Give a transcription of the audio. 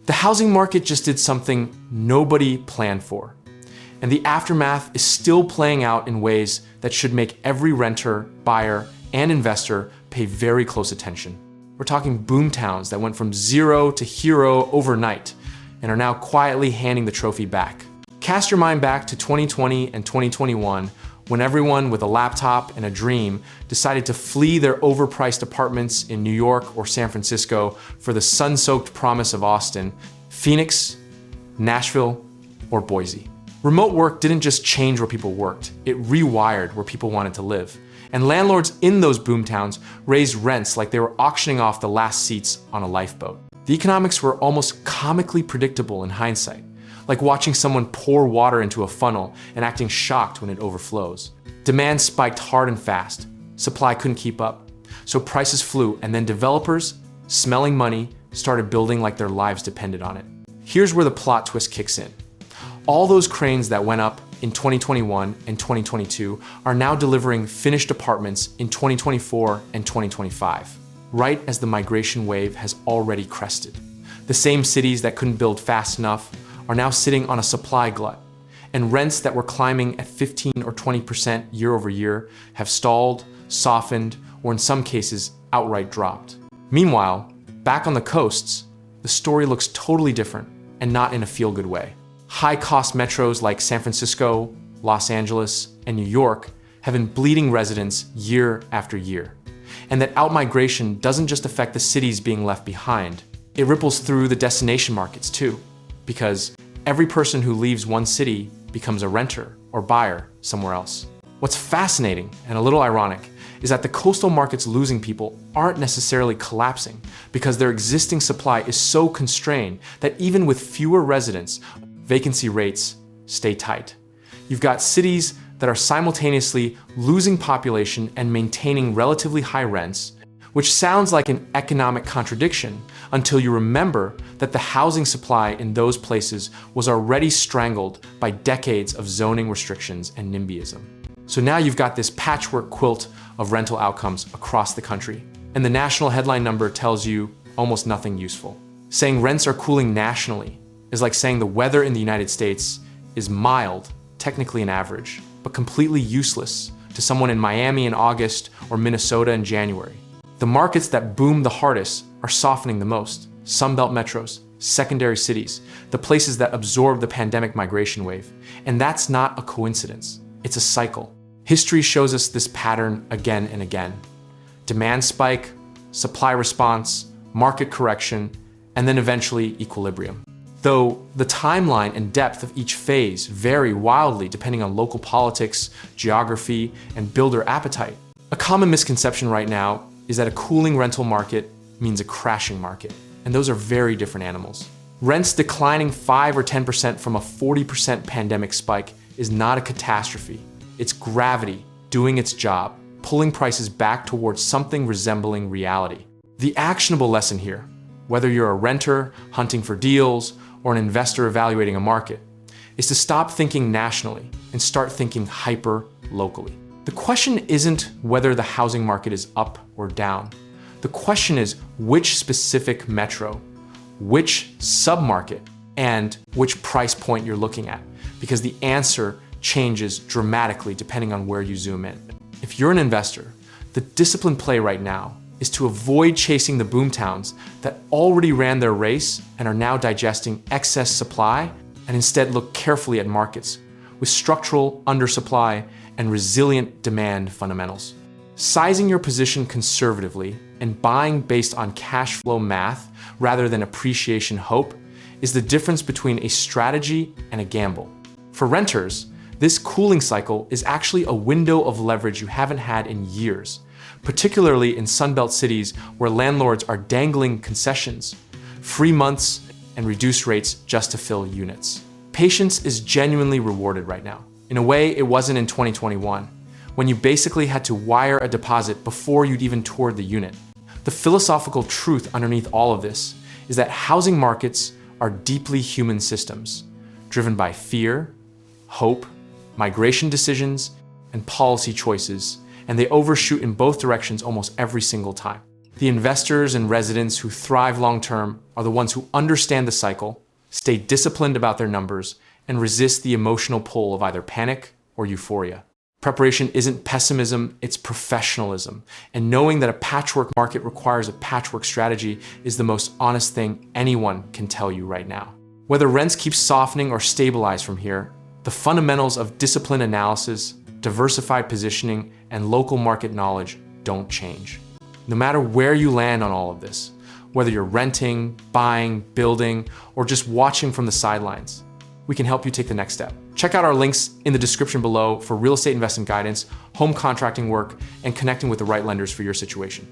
The housing market just did something nobody planned for. And the aftermath is still playing out in ways that should make every renter, buyer, and investor pay very close attention. We're talking boomtowns that went from zero to hero overnight and are now quietly handing the trophy back. Cast your mind back to 2020 and 2021 when everyone with a laptop and a dream decided to flee their overpriced apartments in New York or San Francisco for the sun-soaked promise of Austin, Phoenix, Nashville, or Boise. Remote work didn't just change where people worked, it rewired where people wanted to live. And landlords in those boomtowns raised rents like they were auctioning off the last seats on a lifeboat. The economics were almost comically predictable in hindsight, like watching someone pour water into a funnel and acting shocked when it overflows. Demand spiked hard and fast. Supply couldn't keep up. So prices flew, and then developers, smelling money, started building like their lives depended on it. Here's where the plot twist kicks in. All those cranes that went up in 2021 and 2022 are now delivering finished apartments in 2024 and 2025, right as the migration wave has already crested. The same cities that couldn't build fast enough are now sitting on a supply glut, and rents that were climbing at 15 or 20% year over year have stalled, softened, or in some cases outright dropped. Meanwhile, back on the coasts, the story looks totally different, and not in a feel-good way. High-cost metros like San Francisco, Los Angeles, and New York have been bleeding residents year after year. And that outmigration doesn't just affect the cities being left behind, it ripples through the destination markets too, because every person who leaves one city becomes a renter or buyer somewhere else. What's fascinating and a little ironic is that the coastal markets losing people aren't necessarily collapsing because their existing supply is so constrained that even with fewer residents, vacancy rates stay tight. You've got cities that are simultaneously losing population and maintaining relatively high rents, which sounds like an economic contradiction until you remember that the housing supply in those places was already strangled by decades of zoning restrictions and NIMBYism. So now you've got this patchwork quilt of rental outcomes across the country, and the national headline number tells you almost nothing useful. Saying rents are cooling nationally is like saying the weather in the United States is mild, technically an average, but completely useless to someone in Miami in August or Minnesota in January. The markets that boom the hardest are softening the most. Sunbelt metros, secondary cities, the places that absorb the pandemic migration wave. And that's not a coincidence, it's a cycle. History shows us this pattern again and again. Demand spike, supply response, market correction, and then eventually equilibrium. Though the timeline and depth of each phase vary wildly depending on local politics, geography, and builder appetite. A common misconception right now is that a cooling rental market means a crashing market, and those are very different animals. Rents declining 5 or 10% from a 40% pandemic spike is not a catastrophe. It's gravity doing its job, pulling prices back towards something resembling reality. The actionable lesson here, whether you're a renter hunting for deals or an investor evaluating a market, is to stop thinking nationally and start thinking hyper-locally. The question isn't whether the housing market is up or down. The question is which specific metro, which submarket, and which price point you're looking at, because the answer changes dramatically depending on where you zoom in. If you're an investor, the disciplined play right now is to avoid chasing the boomtowns that already ran their race and are now digesting excess supply, and instead look carefully at markets with structural undersupply and resilient demand fundamentals. Sizing your position conservatively and buying based on cash flow math rather than appreciation hope is the difference between a strategy and a gamble. For renters, this cooling cycle is actually a window of leverage you haven't had in years, particularly in Sunbelt cities where landlords are dangling concessions, free months, and reduced rates just to fill units. Patience is genuinely rewarded right now, in a way it wasn't in 2021, when you basically had to wire a deposit before you'd even toured the unit. The philosophical truth underneath all of this is that housing markets are deeply human systems, driven by fear, hope, migration decisions, and policy choices, and they overshoot in both directions almost every single time. The investors and residents who thrive long-term are the ones who understand the cycle, stay disciplined about their numbers, and resist the emotional pull of either panic or euphoria. Preparation isn't pessimism, it's professionalism. And knowing that a patchwork market requires a patchwork strategy is the most honest thing anyone can tell you right now. Whether rents keep softening or stabilize from here, the fundamentals of disciplined analysis, diversified positioning, and local market knowledge don't change. No matter where you land on all of this, whether you're renting, buying, building, or just watching from the sidelines, we can help you take the next step. Check out our links in the description below for real estate investment guidance, home contracting work, and connecting with the right lenders for your situation.